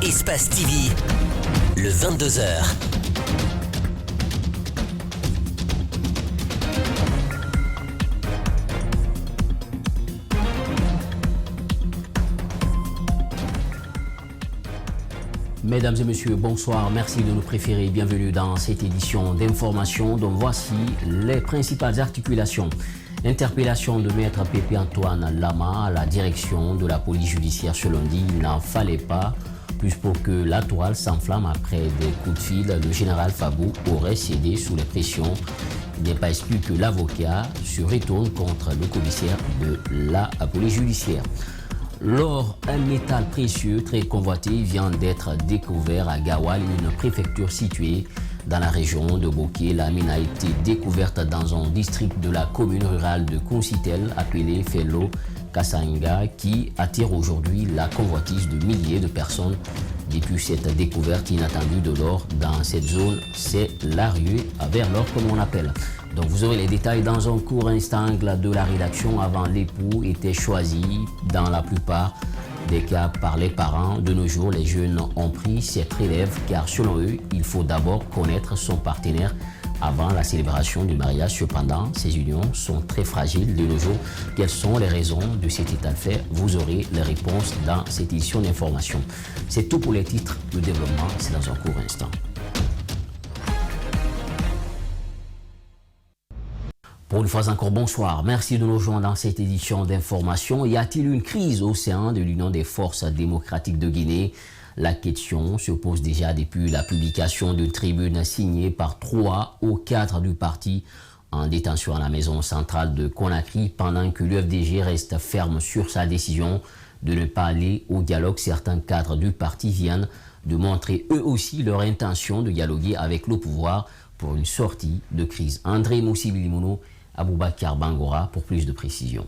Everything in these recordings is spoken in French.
Espace TV, le 22h. Mesdames et messieurs, bonsoir, merci de nous préférer. Bienvenue dans cette édition d'information dont voici les principales articulations. Interpellation de maître Pépé Antoine Lama à la direction de la police judiciaire ce lundi. Il n'en fallait pas plus pour que la toile s'enflamme après des coups de fil. Le général Fabou aurait cédé sous les pressions. Il n'est pas exclu que l'avocat se retourne contre le commissaire de la police judiciaire. L'or, un métal précieux très convoité, vient d'être découvert à Gawal, une préfecture située dans la région de Boké. La mine a été découverte dans un district de la commune rurale de Kousitel appelé Fello Kasanga, qui attire aujourd'hui la convoitise de milliers de personnes. Depuis cette découverte inattendue de l'or dans cette zone, c'est la ruée vers l'or comme on l'appelle. Donc vous aurez les détails dans un court instant de la rédaction. Avant, l'époux était choisi dans la plupart des cas par les parents. De nos jours, les jeunes ont pris cette relève car selon eux, il faut d'abord connaître son partenaire avant la célébration du mariage. Cependant, ces unions sont très fragiles de nos jours. Quelles sont les raisons de cet état de fait? Vous aurez les réponses dans cette édition d'information. C'est tout pour les titres. Le développement, c'est dans un court instant. Pour une fois encore, bonsoir. Merci de nous rejoindre dans cette édition d'information. Y a-t-il une crise au sein de l'Union des forces démocratiques de Guinée? La question se pose déjà depuis la publication d'une tribune signée par 3 ou 4 du parti en détention à la maison centrale de Conakry, pendant que l'UFDG reste ferme sur sa décision de ne pas aller au dialogue. Certains cadres du parti viennent de montrer eux aussi leur intention de dialoguer avec le pouvoir pour une sortie de crise. André Moussi-Bilimono, Aboubakar Bangora pour plus de précisions.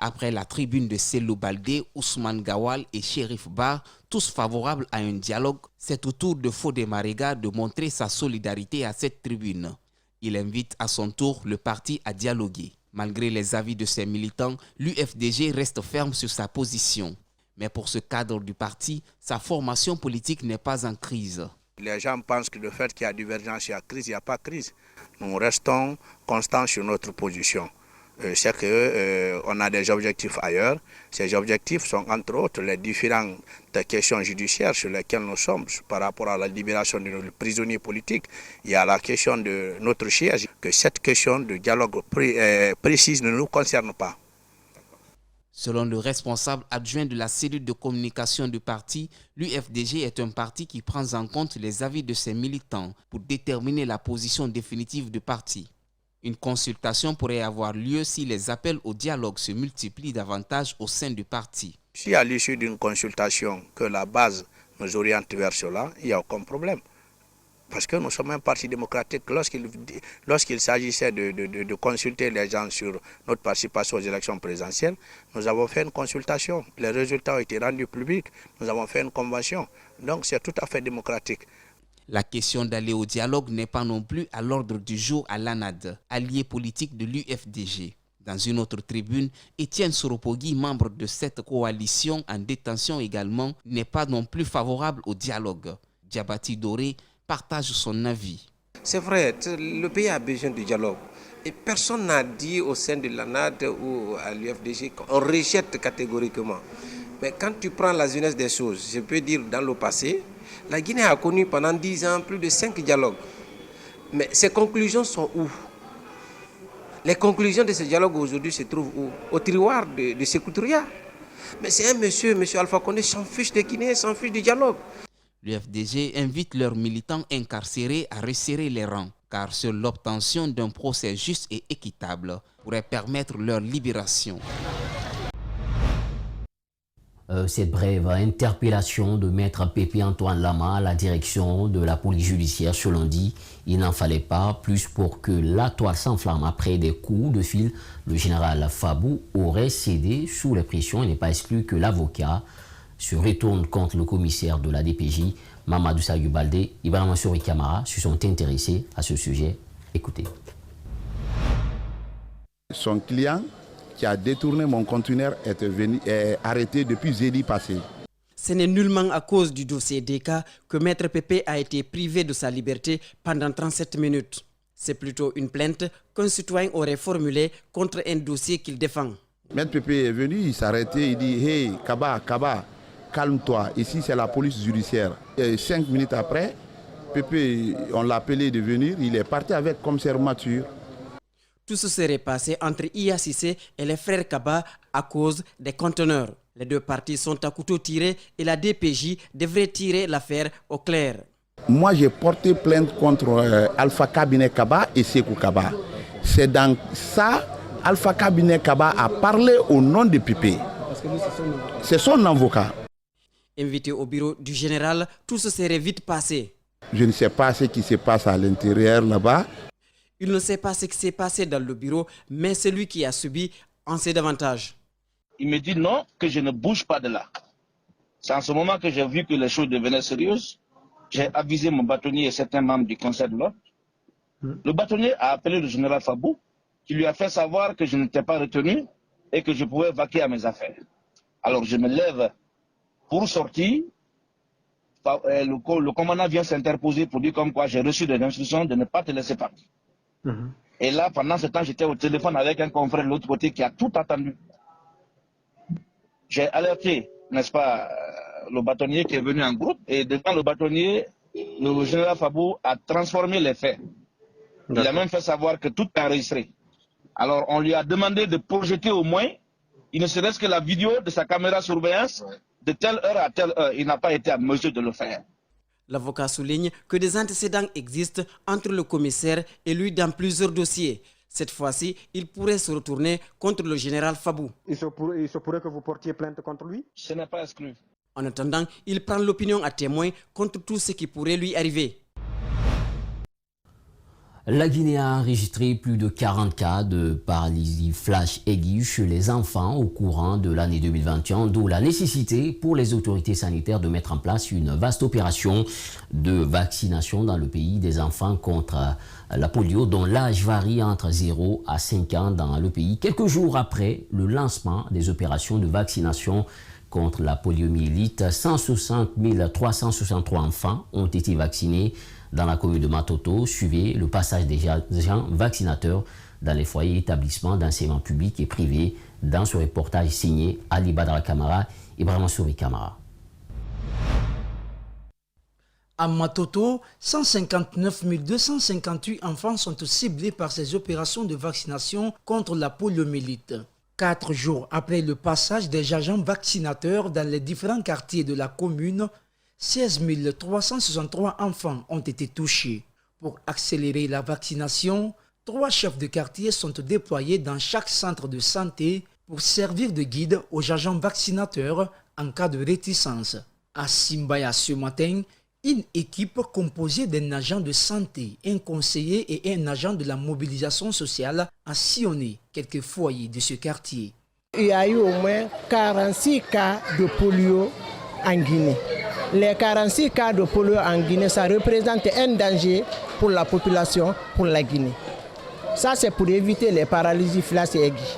Après la tribune de Sello Baldé, Ousmane Gawal et Chérif Bar, tous favorables à un dialogue, c'est au tour de Fodé Mariga de montrer sa solidarité à cette tribune. Il invite à son tour le parti à dialoguer. Malgré les avis de ses militants, l'UFDG reste ferme sur sa position. Mais pour ce cadre du parti, sa formation politique n'est pas en crise. Les gens pensent que le fait qu'il y a divergence, il y a crise, il n'y a pas crise. Nous restons constants sur notre position. C'est qu'on a des objectifs ailleurs. Ces objectifs sont entre autres les différentes questions judiciaires sur lesquelles nous sommes par rapport à la libération de nos prisonniers politiques. Il y a la question de notre siège, que cette question de dialogue précise ne nous concerne pas. Selon le responsable adjoint de la cellule de communication du parti, l'UFDG est un parti qui prend en compte les avis de ses militants pour déterminer la position définitive du parti. Une consultation pourrait avoir lieu si les appels au dialogue se multiplient davantage au sein du parti. Si à l'issue d'une consultation que la base nous oriente vers cela, il n'y a aucun problème. Parce que nous sommes un parti démocratique. Lorsqu'il s'agissait de consulter les gens sur notre participation aux élections présidentielles, nous avons fait une consultation. Les résultats ont été rendus publics. Nous avons fait une convention. Donc c'est tout à fait démocratique. La question d'aller au dialogue n'est pas non plus à l'ordre du jour à l'ANAD, allié politique de l'UFDG. Dans une autre tribune, Étienne Soropogui, membre de cette coalition en détention également, n'est pas non plus favorable au dialogue. Diabati Doré partage son avis. C'est vrai, le pays a besoin de dialogue. Et personne n'a dit au sein de l'ANAD ou à l'UFDG qu'on rejette catégoriquement. Mais quand tu prends la jeunesse des choses, je peux dire dans le passé, la Guinée a connu pendant 10 ans plus de 5 dialogues. Mais ces conclusions sont où? Les conclusions de ce dialogue aujourd'hui se trouvent où? Au tiroir de Sékou Touré. Mais c'est un monsieur Alpha Condé, s'en fiche des Guinéens, s'en fiche du dialogue. L'UFDG invite leurs militants incarcérés à resserrer les rangs, car seule l'obtention d'un procès juste et équitable pourrait permettre leur libération. Cette brève interpellation de maître Pépé Antoine Lama à la direction de la police judiciaire ce lundi, il n'en fallait pas plus pour que la toile s'enflamme après des coups de fil. Le général Fabou aurait cédé sous les pressions. Il n'est pas exclu que l'avocat se retourne contre le commissaire de la DPJ, Mamadou Sayou Baldé. Ibrahima Souri Kamara se sont intéressés à ce sujet. Écoutez. Son client qui a détourné mon conteneur est arrêté depuis jeudi passé. Ce n'est nullement à cause du dossier DK que Maître Pépé a été privé de sa liberté pendant 37 minutes. C'est plutôt une plainte qu'un citoyen aurait formulée contre un dossier qu'il défend. Maître Pépé est venu, il s'est arrêté, il dit « Hey, Kaba, calme-toi, ici c'est la police judiciaire ». Et 5 minutes après, Pépé, on l'a appelé de venir, il est parti avec commissaire Mature. Tout se serait passé entre Iya Cissé et les frères Kaba à cause des conteneurs. Les deux parties sont à couteau tiré et la DPJ devrait tirer l'affaire au clair. Moi, j'ai porté plainte contre Alpha Cabinet Kaba et Sekou Kaba. C'est dans ça, Alpha Cabinet Kaba a parlé au nom de Pépé. C'est son avocat. Invité au bureau du général, tout se serait vite passé. Je ne sais pas ce qui se passe à l'intérieur là-bas. Il ne sait pas ce qui s'est passé dans le bureau, mais celui qui a subi en sait davantage. Il me dit non, que je ne bouge pas de là. C'est en ce moment que j'ai vu que les choses devenaient sérieuses. J'ai avisé mon bâtonnier et certains membres du conseil de l'ordre. Le bâtonnier a appelé le général Fabou, qui lui a fait savoir que je n'étais pas retenu et que je pouvais vaquer à mes affaires. Alors je me lève pour sortir. Le commandant vient s'interposer pour dire comme quoi j'ai reçu des instructions de ne pas te laisser partir. Et là, pendant ce temps, j'étais au téléphone avec un confrère de l'autre côté qui a tout attendu. J'ai alerté, n'est-ce pas, le bâtonnier qui est venu en groupe. Et devant le bâtonnier, le général Fabou a transformé les faits. Il a même fait savoir que tout est enregistré. Alors, on lui a demandé de projeter au moins, il ne serait-ce que la vidéo de sa caméra surveillance, de telle heure à telle heure. Il n'a pas été en mesure de le faire. L'avocat souligne que des antécédents existent entre le commissaire et lui dans plusieurs dossiers. Cette fois-ci, il pourrait se retourner contre le général Fabou. Il se pourrait que vous portiez plainte contre lui? Ce n'est pas exclu. En attendant, il prend l'opinion à témoin contre tout ce qui pourrait lui arriver. La Guinée a enregistré plus de 40 cas de paralysie flash aiguë chez les enfants au courant de l'année 2021, d'où la nécessité pour les autorités sanitaires de mettre en place une vaste opération de vaccination dans le pays des enfants contre la polio, dont l'âge varie entre 0 à 5 ans dans le pays, quelques jours après le lancement des opérations de vaccination contre la poliomyélite. 160 363 enfants ont été vaccinés dans la commune de Matoto. Suivez le passage des agents vaccinateurs dans les foyers et établissements d'enseignement public et privé dans ce reportage signé Ali Badara Kamara et Ibrahima Souri Kamara. À Matoto, 159 258 enfants sont ciblés par ces opérations de vaccination contre la poliomyélite. 4 jours après le passage des agents vaccinateurs dans les différents quartiers de la commune, 16 363 enfants ont été touchés. Pour accélérer la vaccination, 3 chefs de quartier sont déployés dans chaque centre de santé pour servir de guide aux agents vaccinateurs en cas de réticence. À Simbaya ce matin, une équipe composée d'un agent de santé, un conseiller et un agent de la mobilisation sociale a sillonné quelques foyers de ce quartier. Il y a eu au moins 46 cas de polio en Guinée. Les 46 cas de polio en Guinée, ça représente un danger pour la population, pour la Guinée. Ça, c'est pour éviter les paralysies flash aiguës.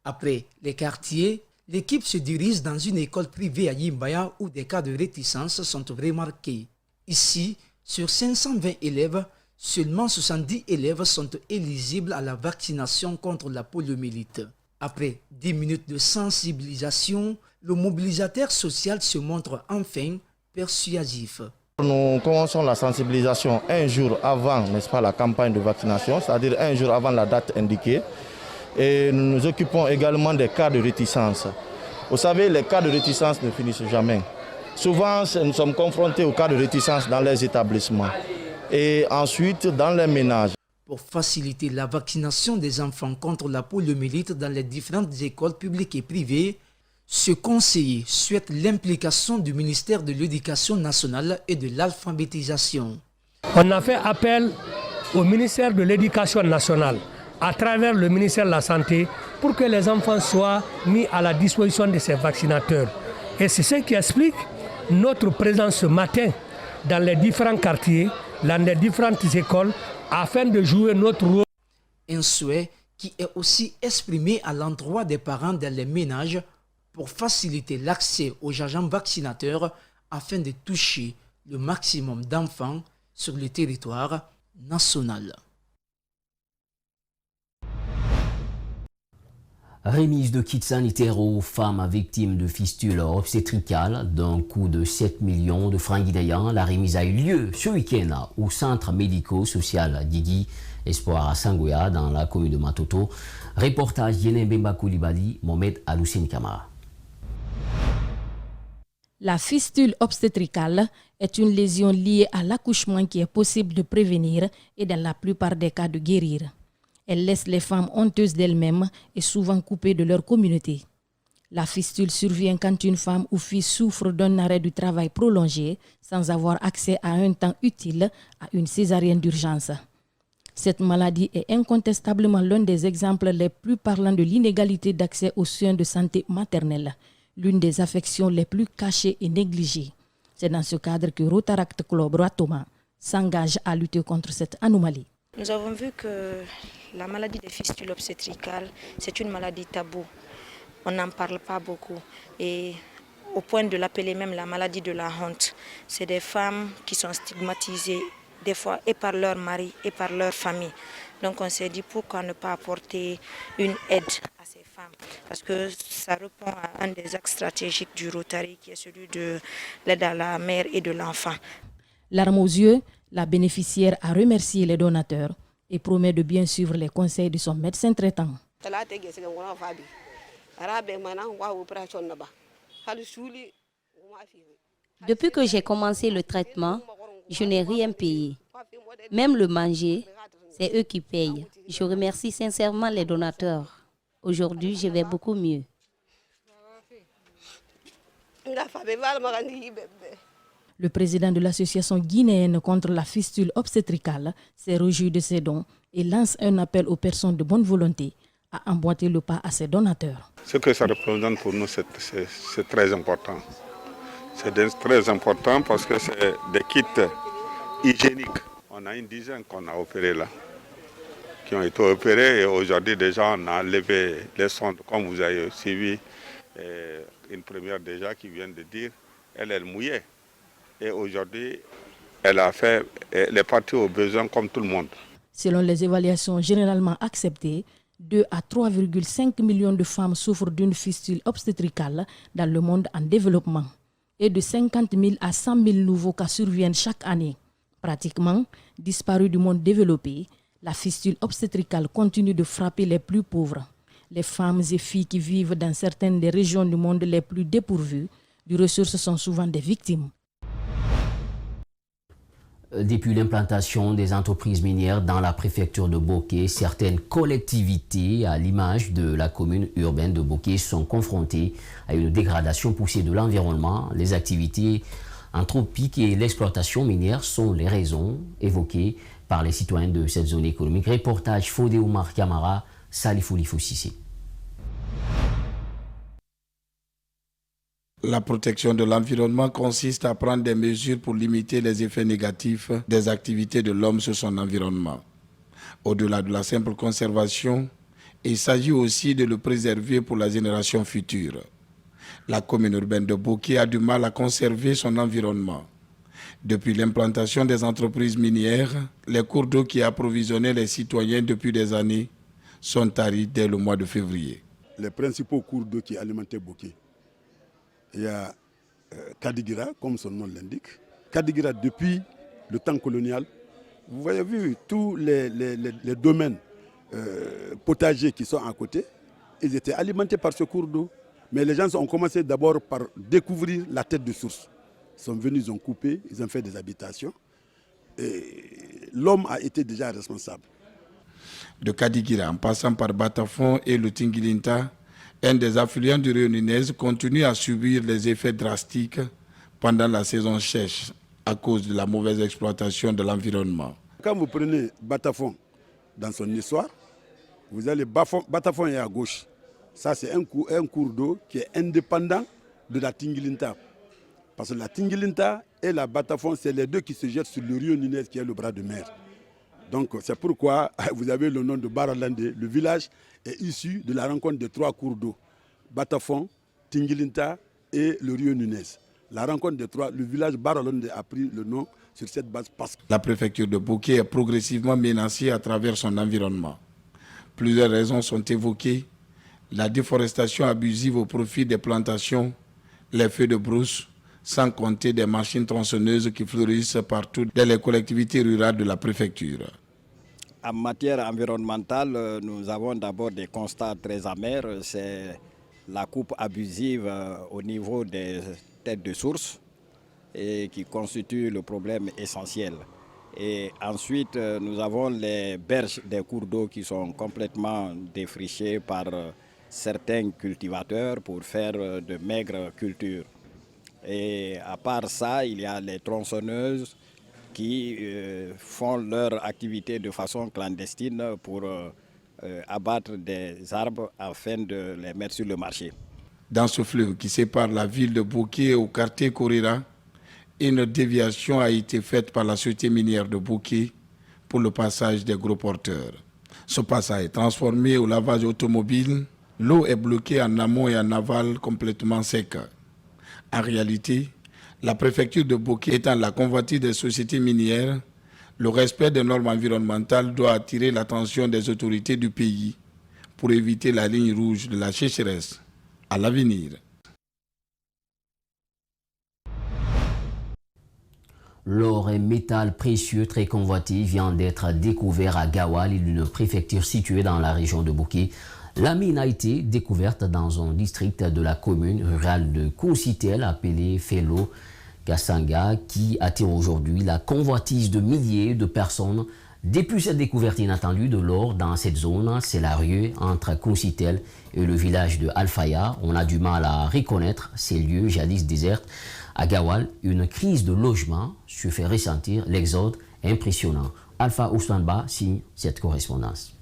Après les quartiers, l'équipe se dirige dans une école privée à Yimbaya où des cas de réticence sont remarqués. Ici, sur 520 élèves, seulement 70 élèves sont éligibles à la vaccination contre la poliomyélite. Après 10 minutes de sensibilisation, le mobilisateur social se montre enfin persuasif. Nous commençons la sensibilisation un jour avant, n'est-ce pas, la campagne de vaccination, c'est-à-dire un jour avant la date indiquée. Et nous nous occupons également des cas de réticence. Vous savez, les cas de réticence ne finissent jamais. Souvent, nous sommes confrontés aux cas de réticence dans les établissements et ensuite dans les ménages. Pour faciliter la vaccination des enfants contre la poliomyélite dans les différentes écoles publiques et privées, ce conseiller souhaite l'implication du ministère de l'Éducation nationale et de l'alphabétisation. On a fait appel au ministère de l'Éducation nationale à travers le ministère de la Santé pour que les enfants soient mis à la disposition de ces vaccinateurs. Et c'est ce qui explique notre présence ce matin dans les différents quartiers, dans les différentes écoles, afin de jouer notre rôle. Un souhait qui est aussi exprimée à l'endroit des parents dans les ménages pour faciliter l'accès aux agents vaccinateurs afin de toucher le maximum d'enfants sur le territoire national. Remise de kits sanitaires aux femmes victimes de fistules obstétricales d'un coût de 7 millions de francs guinéens. La remise a eu lieu ce week-end au centre médico-social Digi Espoir à Sangoya dans la commune de Matoto. Reportage Yenembemba Koulibaly, Mohamed Aloussine Kamara. La fistule obstétricale est une lésion liée à l'accouchement qui est possible de prévenir et dans la plupart des cas de guérir. Elle laisse les femmes honteuses d'elles-mêmes et souvent coupées de leur communauté. La fistule survient quand une femme ou fille souffre d'un arrêt du travail prolongé sans avoir accès à un temps utile à une césarienne d'urgence. Cette maladie est incontestablement l'un des exemples les plus parlants de l'inégalité d'accès aux soins de santé maternelle, l'une des affections les plus cachées et négligées. C'est dans ce cadre que Rotaract Club Roatoma s'engage à lutter contre cette anomalie. Nous avons vu que la maladie des fistules obstétricales, c'est une maladie taboue. On n'en parle pas beaucoup. Et au point de l'appeler même la maladie de la honte. C'est des femmes qui sont stigmatisées, des fois et par leur mari et par leur famille. Donc on s'est dit pourquoi ne pas apporter une aide à ces femmes. Parce que ça répond à un des axes stratégiques du Rotary qui est celui de l'aide à la mère et de l'enfant. Larmes aux yeux, la bénéficiaire a remercié les donateurs et promet de bien suivre les conseils de son médecin traitant. Depuis que j'ai commencé le traitement, je n'ai rien payé. Même le manger, c'est eux qui payent. Je remercie sincèrement les donateurs. Aujourd'hui, je vais beaucoup mieux. Le président de l'association guinéenne contre la fistule obstétricale s'est réjoui de ces dons et lance un appel aux personnes de bonne volonté à emboîter le pas à ses donateurs. Ce que ça représente pour nous, c'est très important. C'est très important parce que c'est des kits hygiéniques. On a une dizaine qu'on a opérés là, qui ont été opérés et aujourd'hui déjà on a levé les sondes. Comme vous avez suivi, une première déjà qui vient de dire, elle est mouillée. Et aujourd'hui, elle est partie aux besoins comme tout le monde. Selon les évaluations généralement acceptées, 2 à 3,5 millions de femmes souffrent d'une fistule obstétricale dans le monde en développement. Et de 50 000 à 100 000 nouveaux cas surviennent chaque année. Pratiquement disparue du monde développé, la fistule obstétricale continue de frapper les plus pauvres. Les femmes et filles qui vivent dans certaines des régions du monde les plus dépourvues de ressources sont souvent des victimes. Depuis l'implantation des entreprises minières dans la préfecture de Boké, certaines collectivités, à l'image de la commune urbaine de Boké, sont confrontées à une dégradation poussée de l'environnement. Les activités anthropiques et l'exploitation minière sont les raisons évoquées par les citoyens de cette zone économique. Reportage Fodé Oumar Kamara, Salifou Lifoussissé. La protection de l'environnement consiste à prendre des mesures pour limiter les effets négatifs des activités de l'homme sur son environnement. Au-delà de la simple conservation, il s'agit aussi de le préserver pour la génération future. La commune urbaine de Boké a du mal à conserver son environnement. Depuis l'implantation des entreprises minières, les cours d'eau qui approvisionnaient les citoyens depuis des années sont taris dès le mois de février. Les principaux cours d'eau qui alimentaient Boké, il y a Kadigira, comme son nom l'indique. Kadigira, depuis le temps colonial, vous avez vu tous les domaines potagers qui sont à côté, ils étaient alimentés par ce cours d'eau. Mais les gens ont commencé d'abord par découvrir la tête de source. Ils sont venus, ils ont coupé, ils ont fait des habitations. Et l'homme a été déjà responsable. De Kadigira, en passant par Batafon et le Tingilinta, un des affluents du Rio Nunez continue à subir les effets drastiques pendant la saison sèche à cause de la mauvaise exploitation de l'environnement. Quand vous prenez Batafon dans son histoire, vous allez Batafon est à gauche. Ça, c'est un cours d'eau qui est indépendant de la Tingilinta. Parce que la Tingilinta et la Batafon, c'est les deux qui se jettent sur le Rio Nunez qui est le bras de mer. Donc c'est pourquoi vous avez le nom de Baralande. Le village est issu de la rencontre de 3 cours d'eau, Batafon, Tingilinta et le Rio Nunez. La rencontre des 3, le village Baralande a pris le nom sur cette base parce que la préfecture de Boké est progressivement menacée à travers son environnement. Plusieurs raisons sont évoquées. La déforestation abusive au profit des plantations, les feux de brousse, sans compter des machines tronçonneuses qui fleurissent partout dans les collectivités rurales de la préfecture. En matière environnementale, nous avons d'abord des constats très amers. C'est la coupe abusive au niveau des têtes de source et qui constitue le problème essentiel. Et ensuite, nous avons les berges des cours d'eau qui sont complètement défrichées par certains cultivateurs pour faire de maigres cultures. Et à part ça, il y a les tronçonneuses qui font leur activité de façon clandestine pour abattre des arbres afin de les mettre sur le marché. Dans ce fleuve qui sépare la ville de Boké au quartier Korira, une déviation a été faite par la société minière de Boké pour le passage des gros porteurs. Ce passage est transformé au lavage automobile. L'eau est bloquée en amont et en aval complètement sec. En réalité, la préfecture de Boké étant la convoitise des sociétés minières, le respect des normes environnementales doit attirer l'attention des autorités du pays pour éviter la ligne rouge de la sécheresse à l'avenir. L'or et métal précieux très convoité vient d'être découvert à Gawal, une préfecture située dans la région de Boké. La mine a été découverte dans un district de la commune rurale de Kousitel appelé Felo Kassanga qui attire aujourd'hui la convoitise de milliers de personnes. Depuis cette découverte inattendue de l'or dans cette zone, c'est la rue entre Kousitel et le village de Alfaya. On a du mal à reconnaître ces lieux jadis déserts. À Gawal, une crise de logement se fait ressentir, l'exode impressionnant. Alpha Ouslanba signe cette correspondance.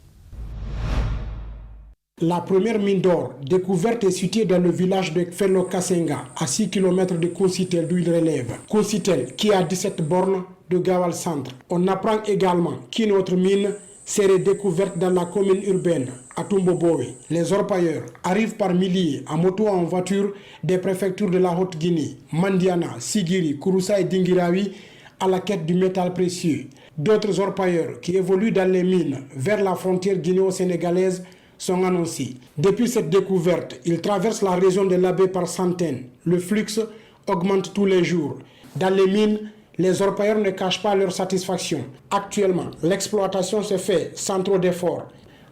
La première mine d'or découverte est située dans le village de Felo Kasenga, à 6 km de Kousitel d'où il relève. Kousitel, qui a 17 bornes de Gawal Centre. On apprend également qu'une autre mine serait découverte dans la commune urbaine, à Tumbobowe. Les orpailleurs arrivent par milliers, en moto ou en voiture, des préfectures de la Haute-Guinée, Mandiana, Sigiri, Kouroussa et Dingirawi, à la quête du métal précieux. D'autres orpailleurs qui évoluent dans les mines vers la frontière guinéo-sénégalaise sont annoncés. Depuis cette découverte, ils traversent la région de l'Abbé par centaines. Le flux augmente tous les jours. Dans les mines, les orpailleurs ne cachent pas leur satisfaction. Actuellement, l'exploitation se fait sans trop d'efforts.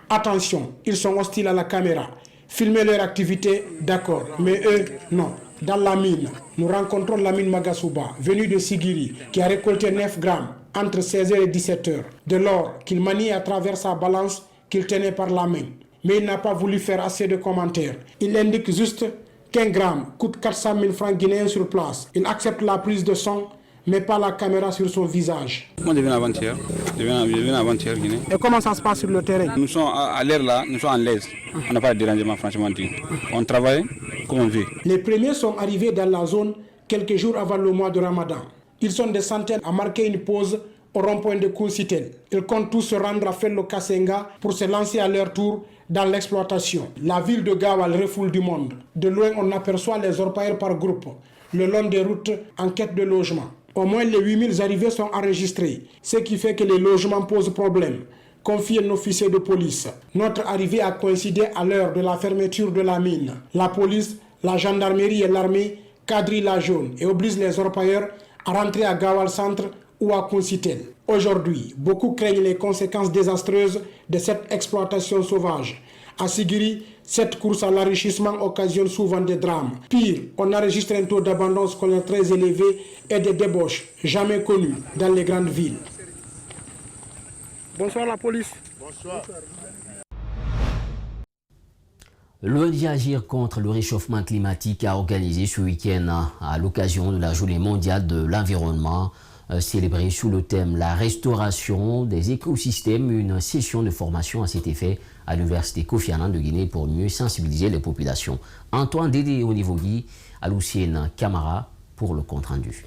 Attention, ils sont hostiles à la caméra. Filmer leur activité, d'accord, mais eux, non. Dans la mine, nous rencontrons la mine Magasuba, venue de Sigiri, qui a récolté 9 grammes entre 16h et 17h, de l'or qu'il manie à travers sa balance qu'il tenait par la main. Mais il n'a pas voulu faire assez de commentaires. Il indique juste qu'un gramme coûte 400 000 francs guinéens sur place. Il accepte la prise de son, mais pas la caméra sur son visage. Moi, je viens avant-hier. Guinée. Et comment ça se passe sur le terrain? Nous sommes à l'air là, nous sommes en l'aise. On n'a pas de dérangement, franchement dit. On travaille comme on vit. Les premiers sont arrivés dans la zone quelques jours avant le mois de Ramadan. Ils sont des centaines à marquer une pause au rond-point de Kousitel. Ils comptent tous se rendre à Felo Kasenga pour se lancer à leur tour dans l'exploitation. La ville de Gawal refoule du monde. De loin, on aperçoit les orpailleurs par groupe, le long des routes en quête de logement. Au moins les 8000 arrivées sont enregistrées, ce qui fait que les logements posent problème, confie un officier de police. Notre arrivée a coïncidé à l'heure de la fermeture de la mine. La police, la gendarmerie et l'armée quadrillent la zone et obligent les orpailleurs à rentrer à Gawal Centre ou à Kousitel. Aujourd'hui, beaucoup craignent les conséquences désastreuses de cette exploitation sauvage. À Sigiri, cette course à l'enrichissement occasionne souvent des drames. Pire, on enregistre un taux d'abandon scolaire très élevé et des débauches jamais connues dans les grandes villes. Bonsoir la police. Bonsoir. L'ONG Agir contre le réchauffement climatique a organisé ce week-end à l'occasion de la Journée mondiale de l'environnement célébrée sous le thème « La restauration des écosystèmes », une session de formation à cet effet à l'Université Kofi Annan de Guinée pour mieux sensibiliser les populations. Antoine Dédé Onivogui, à Lucien Camara pour le compte-rendu.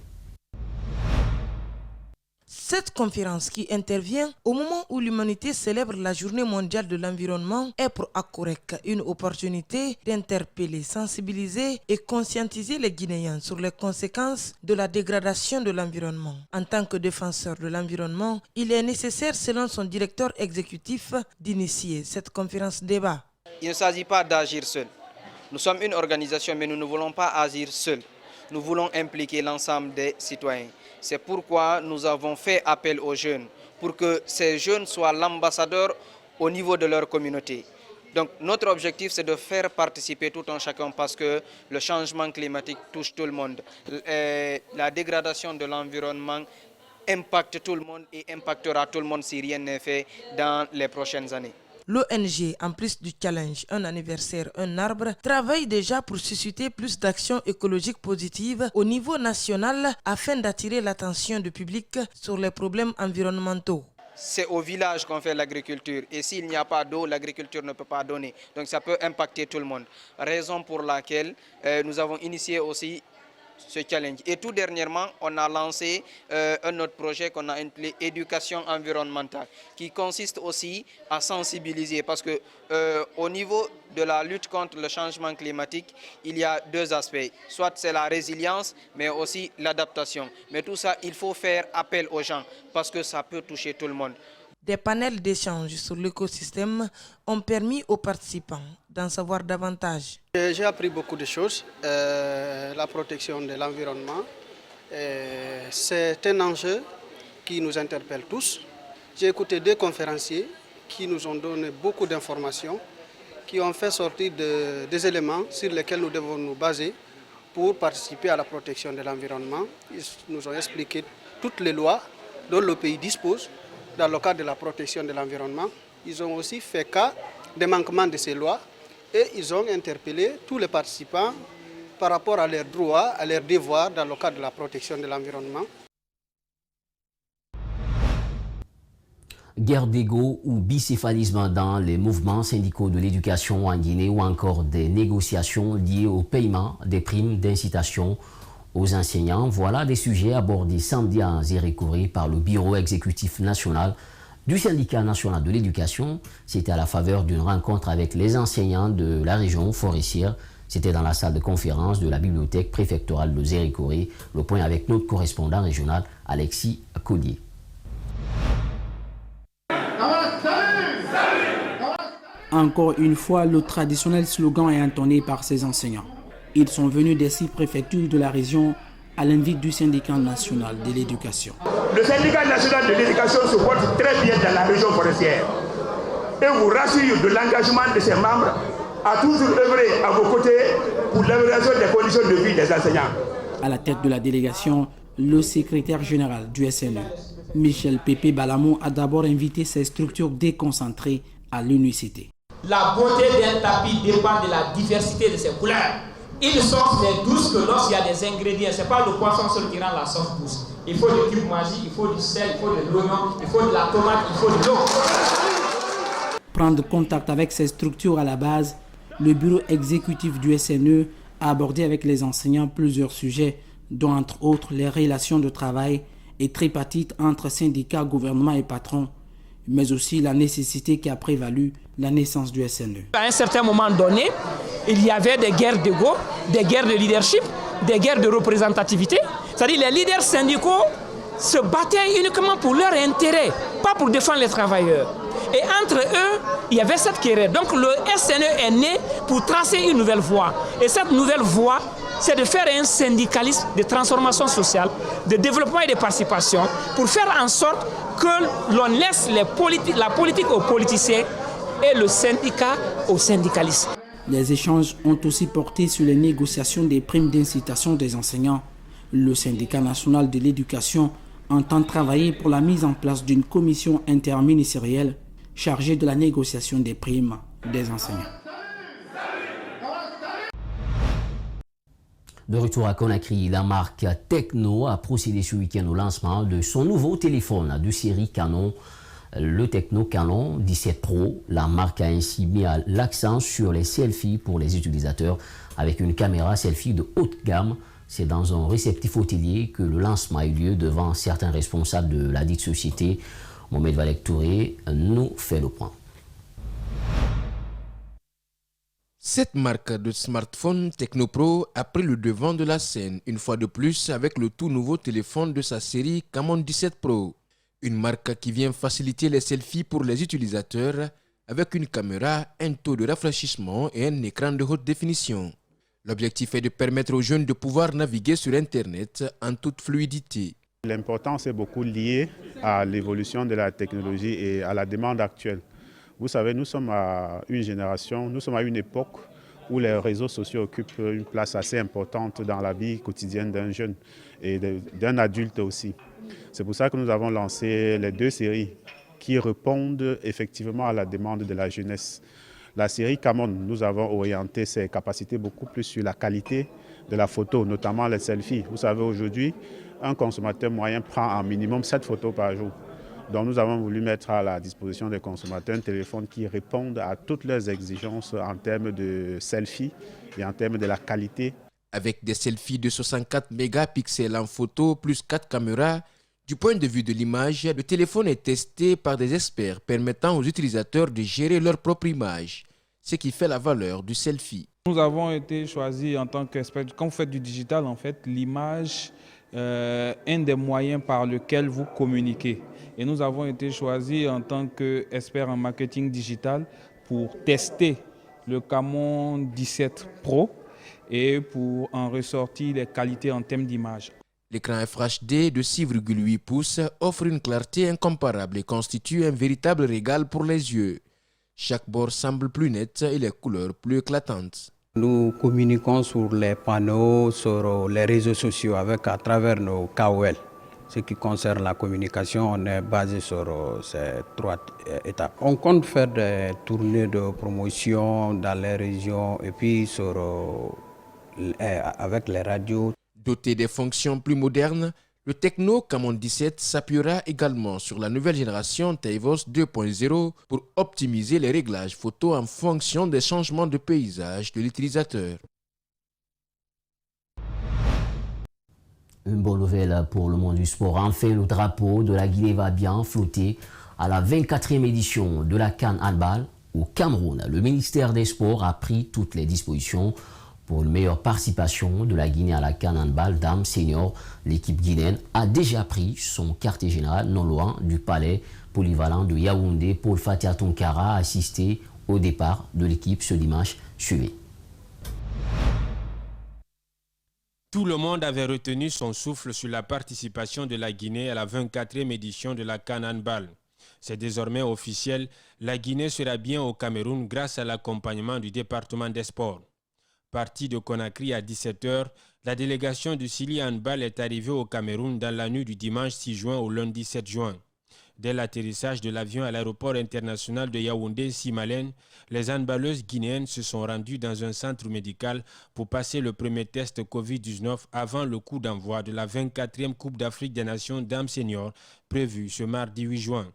Cette conférence qui intervient au moment où l'humanité célèbre la Journée mondiale de l'environnement est pour Akorek une opportunité d'interpeller, sensibiliser et conscientiser les Guinéens sur les conséquences de la dégradation de l'environnement. En tant que défenseur de l'environnement, il est nécessaire, selon son directeur exécutif, d'initier cette conférence débat. Il ne s'agit pas d'agir seul. Nous sommes une organisation, mais nous ne voulons pas agir seul. Nous voulons impliquer l'ensemble des citoyens. C'est pourquoi nous avons fait appel aux jeunes, pour que ces jeunes soient l'ambassadeur au niveau de leur communauté. Donc notre objectif, c'est de faire participer tout un chacun, parce que le changement climatique touche tout le monde. La dégradation de l'environnement impacte tout le monde et impactera tout le monde si rien n'est fait dans les prochaines années. L'ONG, en plus du challenge Un anniversaire, un arbre, travaille déjà pour susciter plus d'actions écologiques positives au niveau national afin d'attirer l'attention du public sur les problèmes environnementaux. C'est au village qu'on fait l'agriculture, et s'il n'y a pas d'eau, l'agriculture ne peut pas donner. Donc ça peut impacter tout le monde. Raison pour laquelle nous avons initié aussi ce challenge. Et tout dernièrement, on a lancé un autre projet qu'on a appelé éducation environnementale, qui consiste aussi à sensibiliser, parce que au niveau de la lutte contre le changement climatique, il y a deux aspects. Soit c'est la résilience, mais aussi l'adaptation. Mais tout ça, il faut faire appel aux gens, parce que ça peut toucher tout le monde. Des panels d'échange sur l'écosystème ont permis aux participants d'en savoir davantage. J'ai appris beaucoup de choses. La protection de l'environnement, c'est un enjeu qui nous interpelle tous. J'ai écouté deux conférenciers qui nous ont donné beaucoup d'informations, qui ont fait sortir des éléments sur lesquels nous devons nous baser pour participer à la protection de l'environnement. Ils nous ont expliqué toutes les lois dont le pays dispose dans le cadre de la protection de l'environnement. Ils ont aussi fait cas des manquements de ces lois et ils ont interpellé tous les participants par rapport à leurs droits, à leurs devoirs dans le cadre de la protection de l'environnement. Guerre d'ego ou bicéphalisme dans les mouvements syndicaux de l'éducation en Guinée, ou encore des négociations liées au paiement des primes d'incitation aux enseignants. Voilà des sujets abordés samedi à Zérékouri par le bureau exécutif national du syndicat national de l'éducation. C'était à la faveur d'une rencontre avec les enseignants de la région forestière. C'était dans la salle de conférence de la bibliothèque préfectorale de Zérékouri. Le point avec notre correspondant régional Alexis Collier. Encore une fois, le traditionnel slogan est entonné par ces enseignants. Ils sont venus des 6 préfectures de la région à l'invite du syndicat national de l'éducation. Le syndicat national de l'éducation se porte très bien dans la région forestière et vous rassure de l'engagement de ses membres à toujours œuvrer à vos côtés pour l'amélioration des conditions de vie des enseignants. À la tête de la délégation, le secrétaire général du SNE, Michel Pépé Balamou, a d'abord invité ces structures déconcentrées à l'unicité. La beauté d'un tapis dépend de la diversité de ses couleurs. Une sauce n'est douce que lorsqu'il y a des ingrédients. Ce n'est pas le poisson seul qui rend la sauce douce. Il faut du cube magique, il faut du sel, il faut de l'oignon, il faut de la tomate, il faut de l'eau. Prendre contact avec ces structures à la base, le bureau exécutif du SNE a abordé avec les enseignants plusieurs sujets, dont entre autres les relations de travail et tripartite entre syndicats, gouvernement et patrons, mais aussi la nécessité qui a prévalu la naissance du SNE. À un certain moment donné, il y avait des guerres d'ego, des guerres de leadership, des guerres de représentativité. C'est-à-dire les leaders syndicaux se battaient uniquement pour leur intérêt, pas pour défendre les travailleurs. Et entre eux, il y avait cette querelle. Donc le SNE est né pour tracer une nouvelle voie. Et cette nouvelle voie, c'est de faire un syndicalisme de transformation sociale, de développement et de participation, pour faire en sorte que l'on laisse la politique aux politiciens et le syndicat aux syndicalistes. Les échanges ont aussi porté sur les négociations des primes d'incitation des enseignants. Le syndicat national de l'éducation entend travailler pour la mise en place d'une commission interministérielle chargée de la négociation des primes des enseignants. De retour à Conakry, la marque Tecno a procédé ce week-end au lancement de son nouveau téléphone de série Canon, le Tecno Canon 17 Pro. La marque a ainsi mis l'accent sur les selfies pour les utilisateurs avec une caméra selfie de haute gamme C'est dans un réceptif hôtelier que le lancement a eu lieu devant certains responsables de la dite société. Mohamed Valek Touré nous fait le point. Cette marque de smartphone Technopro a pris le devant de la scène une fois de plus avec le tout nouveau téléphone de sa série Camon 17 Pro. Une marque qui vient faciliter les selfies pour les utilisateurs avec une caméra, un taux de rafraîchissement et un écran de haute définition. L'objectif est de permettre aux jeunes de pouvoir naviguer sur Internet en toute fluidité. L'importance est beaucoup liée à l'évolution de la technologie et à la demande actuelle. Vous savez, nous sommes à une époque où les réseaux sociaux occupent une place assez importante dans la vie quotidienne d'un jeune et d'un adulte aussi. C'est pour ça que nous avons lancé les 2 séries qui répondent effectivement à la demande de la jeunesse. La série Camon, nous avons orienté ses capacités beaucoup plus sur la qualité de la photo, notamment les selfies. Vous savez, aujourd'hui, un consommateur moyen prend en minimum 7 photos par jour. Donc nous avons voulu mettre à la disposition des consommateurs un téléphone qui réponde à toutes leurs exigences en termes de selfie et en termes de la qualité. Avec des selfies de 64 mégapixels en photo plus 4 caméras, du point de vue de l'image, le téléphone est testé par des experts permettant aux utilisateurs de gérer leur propre image, ce qui fait la valeur du selfie. Nous avons été choisis en tant qu'experts. Quand vous faites du digital, en fait, l'image est un des moyens par lesquels vous communiquez. Et nous avons été choisis en tant qu'experts en marketing digital pour tester le Camon 17 Pro et pour en ressortir les qualités en termes d'image. L'écran FHD de 6,8 pouces offre une clarté incomparable et constitue un véritable régal pour les yeux. Chaque bord semble plus net et les couleurs plus éclatantes. Nous communiquons sur les panneaux, sur les réseaux sociaux à travers nos KOL. Ce qui concerne la communication, on est basé sur ces 3 étapes. On compte faire des tournées de promotion dans les régions et puis avec les radios. Doté des fonctions plus modernes, le Techno Camon 17 s'appuiera également sur la nouvelle génération TEIVOS 2.0 pour optimiser les réglages photo en fonction des changements de paysage de l'utilisateur. Une bonne nouvelle pour le monde du sport. Enfin, le drapeau de la Guinée va bien flotter à la 24e édition de la CAN Handball au Cameroun. Le ministère des Sports a pris toutes les dispositions pour une meilleure participation de la Guinée à la CAN Handball Dames Senior. L'équipe guinéenne a déjà pris son quartier général non loin du palais polyvalent de Yaoundé. Paul Fatia Tonkara a assisté au départ de l'équipe ce dimanche. Suivez. Tout le monde avait retenu son souffle sur la participation de la Guinée à la 24e édition de la CAN Handball. C'est désormais officiel, la Guinée sera bien au Cameroun grâce à l'accompagnement du département des sports. Partie de Conakry à 17h, la délégation du Sili Handball est arrivée au Cameroun dans la nuit du dimanche 6 juin au lundi 7 juin. Dès l'atterrissage de l'avion à l'aéroport international de Yaoundé-Simalène, les handballeuses guinéennes se sont rendues dans un centre médical pour passer le premier test Covid-19 avant le coup d'envoi de la 24e Coupe d'Afrique des Nations Dames Seniors prévue ce mardi 8 juin.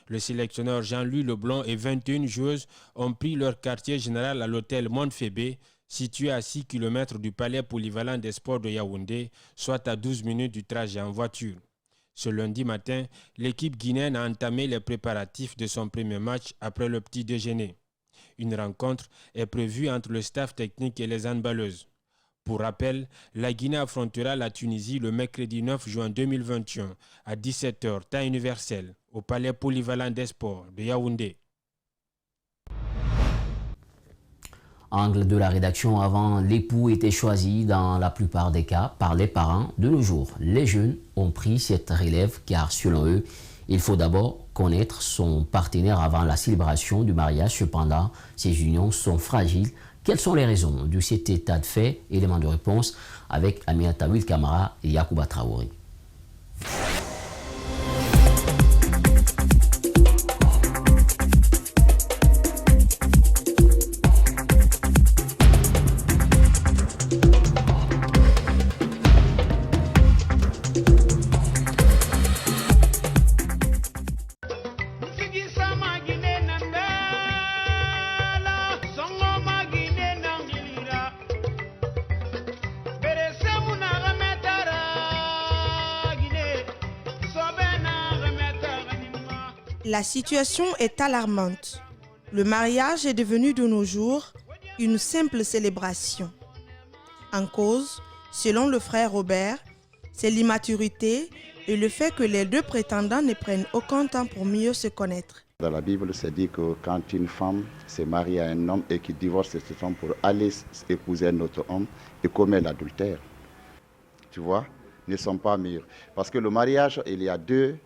Le sélectionneur Jean-Louis Leblanc et 21 joueuses ont pris leur quartier général à l'hôtel Montfébé, situé à 6 km du palais polyvalent des sports de Yaoundé, soit à 12 minutes du trajet en voiture. Ce lundi matin, l'équipe guinéenne a entamé les préparatifs de son premier match après le petit déjeuner. Une rencontre est prévue entre le staff technique et les handballeuses. Pour rappel, la Guinée affrontera la Tunisie le mercredi 9 juin 2021 à 17h, temps universel, au palais polyvalent des sports de Yaoundé. Angle de la rédaction avant, l'époux était choisi dans la plupart des cas par les parents. De nos jours, les jeunes ont pris cette relève car selon eux, il faut d'abord connaître son partenaire avant la célébration du mariage. Cependant, ces unions sont fragiles. Quelles sont les raisons de cet état de fait? Élément de réponse avec Aminata Wil Kamara et Yacouba Traoré. Una La situation est alarmante. Le mariage est devenu de nos jours une simple célébration. En cause, selon le frère Robert, c'est l'immaturité et le fait que les deux prétendants ne prennent aucun temps pour mieux se connaître. Dans la Bible, c'est dit que quand une femme se marie à un homme et qu'il divorce cet homme pour aller épouser un autre homme et commet l'adultère, tu vois, ne sont pas mûrs. Parce que le mariage, il y a deux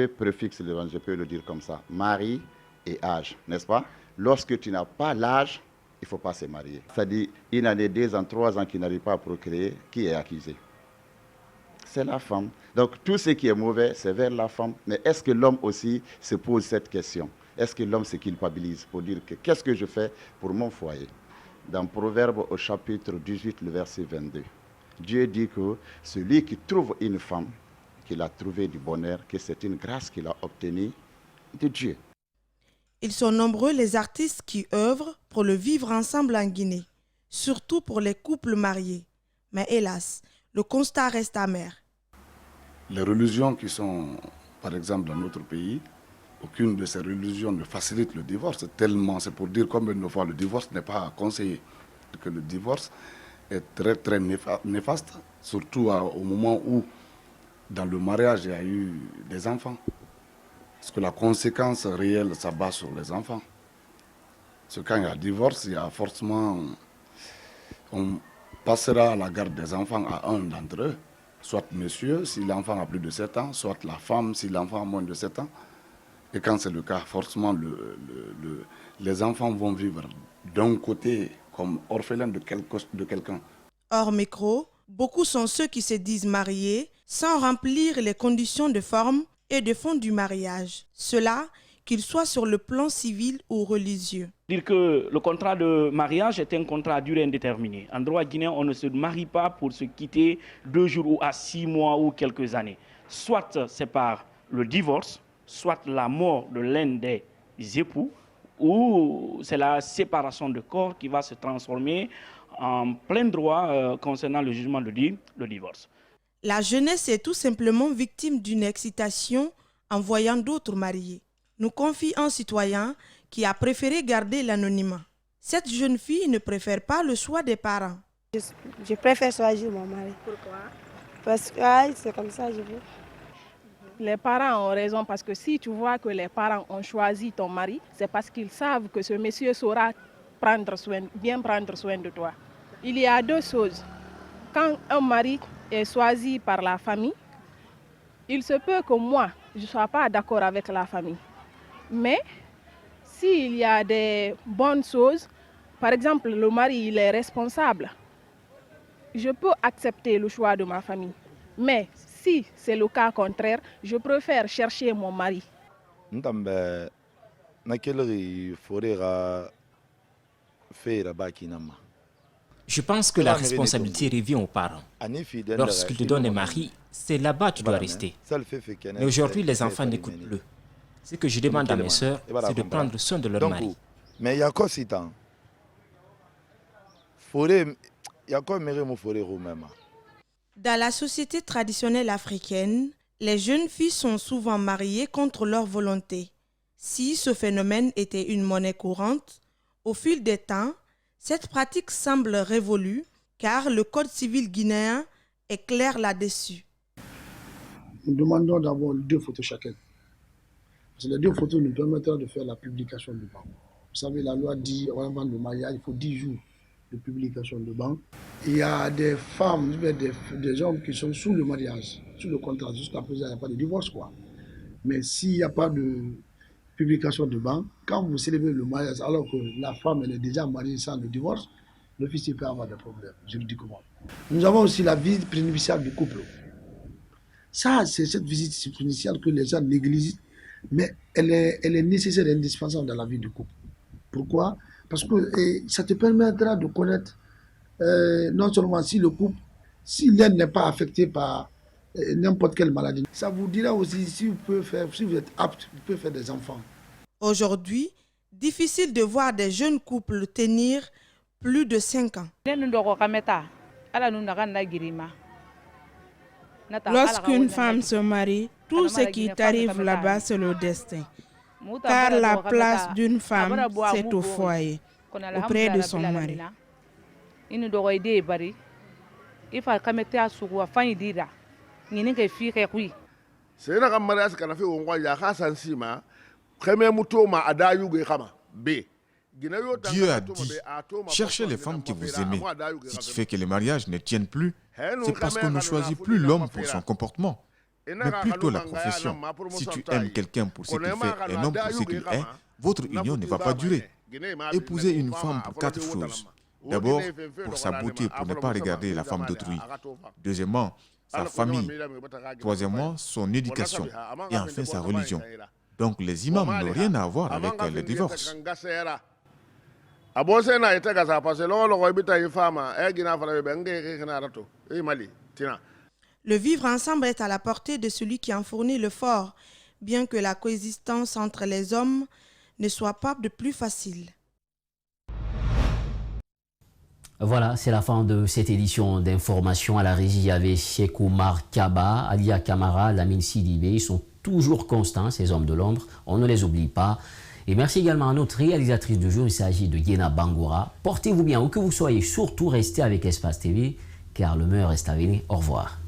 préfixes, je peux le dire comme ça, mari et âge, n'est-ce pas? Lorsque tu n'as pas l'âge, il ne faut pas se marier. C'est-à-dire, une année, 2 ans, 3 ans qui n'arrive pas à procréer, qui est accusé? C'est la femme. Donc tout ce qui est mauvais, c'est vers la femme. Mais est-ce que l'homme aussi se pose cette question? Est-ce que l'homme se culpabilise pour dire que qu'est-ce que je fais pour mon foyer? Dans Proverbe au chapitre 18, le verset 22, Dieu dit que celui qui trouve une femme, qu'il a trouvé du bonheur, que c'est une grâce qu'il a obtenue de Dieu. Ils sont nombreux les artistes qui œuvrent pour le vivre ensemble en Guinée, surtout pour les couples mariés. Mais hélas, le constat reste amer. Les religions qui sont, par exemple, dans notre pays, aucune de ces religions ne facilite le divorce. Tellement, c'est pour dire combien de fois le divorce n'est pas conseillé. Que le divorce est très, très néfaste, surtout au moment où, dans le mariage, il y a eu des enfants. Parce que la conséquence réelle s'abat sur les enfants. Parce que quand il y a divorce, il y a forcément... On passera à la garde des enfants à un d'entre eux. Soit monsieur, si l'enfant a plus de 7 ans, soit la femme, si l'enfant a moins de 7 ans. Et quand c'est le cas, forcément, les enfants vont vivre d'un côté comme orphelins de quelqu'un. Hors micro, beaucoup sont ceux qui se disent mariés sans remplir les conditions de forme et de fond du mariage. Cela, qu'il soit sur le plan civil ou religieux. Dire que le contrat de mariage est un contrat à durée indéterminée. En droit guinéen, on ne se marie pas pour se quitter 2 jours ou à 6 mois ou quelques années. Soit c'est par le divorce, soit la mort de l'un des époux, ou c'est la séparation de corps qui va se transformer en plein droit concernant le jugement de le divorce. La jeunesse est tout simplement victime d'une excitation en voyant d'autres mariés. Nous confie un citoyen qui a préféré garder l'anonymat. Cette jeune fille ne préfère pas le choix des parents. Je préfère choisir mon mari. Pourquoi? Parce que c'est comme ça, je veux. Les parents ont raison parce que si tu vois que les parents ont choisi ton mari, c'est parce qu'ils savent que ce monsieur saura bien prendre soin de toi. Il y a 2 choses. Quand un mari est choisi par la famille, il se peut que moi, je ne sois pas d'accord avec la famille. Mais s'il y a des bonnes choses, par exemple, le mari il est responsable, je peux accepter le choix de ma famille. Mais si c'est le cas contraire, je préfère chercher mon mari. Je pense que la responsabilité revient aux parents. Lorsqu'ils te donnent un mari, c'est là-bas que tu dois rester. Mais aujourd'hui, les enfants n'écoutent plus. Ce que je demande à mes sœurs, c'est de prendre soin de leur mari. Mais il y a quoi si tant? Il y a quoi même? Dans la société traditionnelle africaine, les jeunes filles sont souvent mariées contre leur volonté. Si ce phénomène était une monnaie courante, au fil des temps, cette pratique semble révolue car le code civil guinéen est clair là-dessus. Nous demandons d'abord 2 photos chacun. Parce que les 2 photos nous permettront de faire la publication du banc. Vous savez, la loi dit avant le mariage, il faut 10 jours de publication de banc. Il y a des femmes, des hommes qui sont sous le mariage, sous le contrat. Jusqu'à présent, il n'y a pas de divorce, quoi. Mais s'il n'y a pas de publication de banc, quand vous célébrez le mariage alors que la femme elle est déjà mariée sans le divorce, l'officier peut avoir des problèmes juridiquement. Nous avons aussi la visite prénuptiale du couple. Ça, c'est cette visite prénuptiale que les gens négligent, mais elle est nécessaire et indispensable dans la vie du couple. Pourquoi? Parce que ça te permettra de connaître non seulement si le couple, si l'un n'est pas affecté par n'importe quelle maladie. Ça vous dira aussi si vous êtes apte, vous pouvez faire des enfants. Aujourd'hui, difficile de voir des jeunes couples tenir plus de 5 ans. Lorsqu'une femme se marie, tout ce qui t'arrive là-bas, c'est le destin. Car la place d'une femme, c'est au foyer, auprès de son mari. Dieu a dit, cherchez les femmes que vous aimez. Ce qui fait que les mariages ne tiennent plus, c'est parce qu'on ne choisit plus l'homme pour son comportement, mais plutôt la profession. Si tu aimes quelqu'un pour ce qu'il fait et non pour ce qu'il est, votre union ne va pas durer. Épousez une femme pour 4 choses. D'abord, pour sa beauté, pour ne pas regarder la femme d'autrui. Deuxièmement, sa famille. Troisièmement, son éducation. Et enfin, sa religion. Donc les imams n'ont rien à voir avec le divorce. Le vivre ensemble est à la portée de celui qui en fournit le fort, bien que la coexistence entre les hommes ne soit pas de plus facile. Voilà, c'est la fin de cette édition d'information. À la régie, il y avait Cheikh Oumar Kaba, Alia Kamara, Lamine Sidibé. Ils sont toujours constants, ces hommes de l'ombre. On ne les oublie pas. Et merci également à notre réalisatrice du jour. Il s'agit de Yena Bangoura. Portez-vous bien, où que vous soyez. Surtout, restez avec Espace TV, car le meilleur reste à venir. Au revoir.